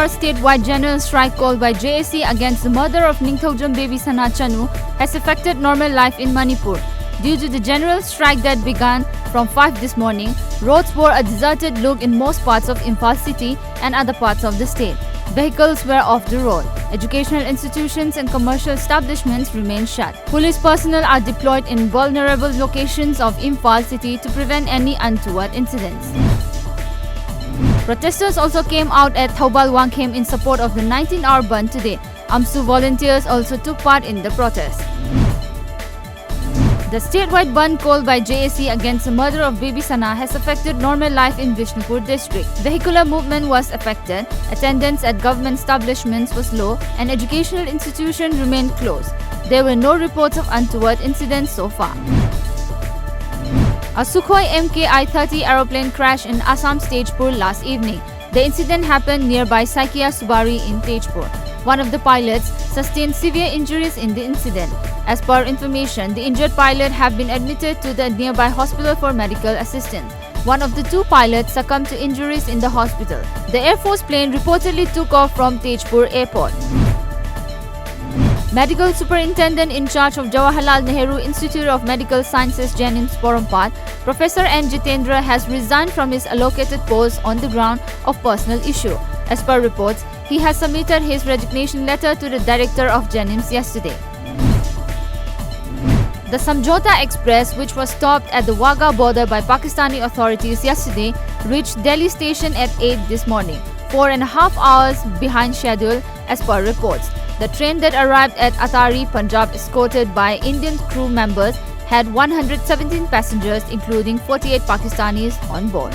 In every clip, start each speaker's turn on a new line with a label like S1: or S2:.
S1: 2-hour statewide general strike called by JSC against the murder of Ningthaujam Babysana Chanu has affected normal life in Manipur. Due to the general strike that began from 5 this morning, roads bore a deserted look in most parts of Imphal city and other parts of the state. Vehicles were off the road. Educational institutions and commercial establishments remain shut. Police personnel are deployed in vulnerable locations of Imphal city to prevent any untoward incidents. Protesters also came out at Thoubal Wangkhem in support of the 19-hour Bandh today. AMSU volunteers also took part in the protest. The statewide Bandh called by JSC against the murder of Babysana has affected normal life in Vishnupur district. Vehicular movement was affected, attendance at government establishments was low, and educational institutions remained closed. There were no reports of untoward incidents so far. A Sukhoi MKI-30 aeroplane crashed in Assam Tejpur last evening. The incident happened nearby Saikia Subari in Tejpur. One of the pilots sustained severe injuries in the incident. As per information, the injured pilot have been admitted to the nearby hospital for medical assistance. One of the two pilots succumbed to injuries in the hospital. The Air Force plane reportedly took off from Tejpur airport. Medical Superintendent in charge of Jawaharlal Nehru Institute of Medical Sciences Jennings Porompat, Professor N. Jitendra has resigned from his allocated post on the ground of personal issue. As per reports, he has submitted his resignation letter to the director of Jennings yesterday. The Samjhauta Express, which was stopped at the Wagah border by Pakistani authorities yesterday, reached Delhi station at 8 this morning, 4.5 hours behind schedule as per reports. The train that arrived at Atari, Punjab, escorted by Indian crew members, had 117 passengers, including 48 Pakistanis on board.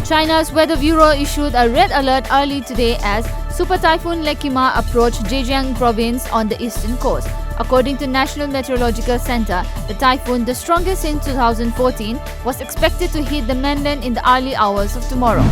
S1: China's Weather Bureau issued a red alert early today as Super Typhoon Lekima approached Zhejiang province on the eastern coast. According to National Meteorological Center, the typhoon, the strongest since 2014, was expected to hit the mainland in the early hours of tomorrow.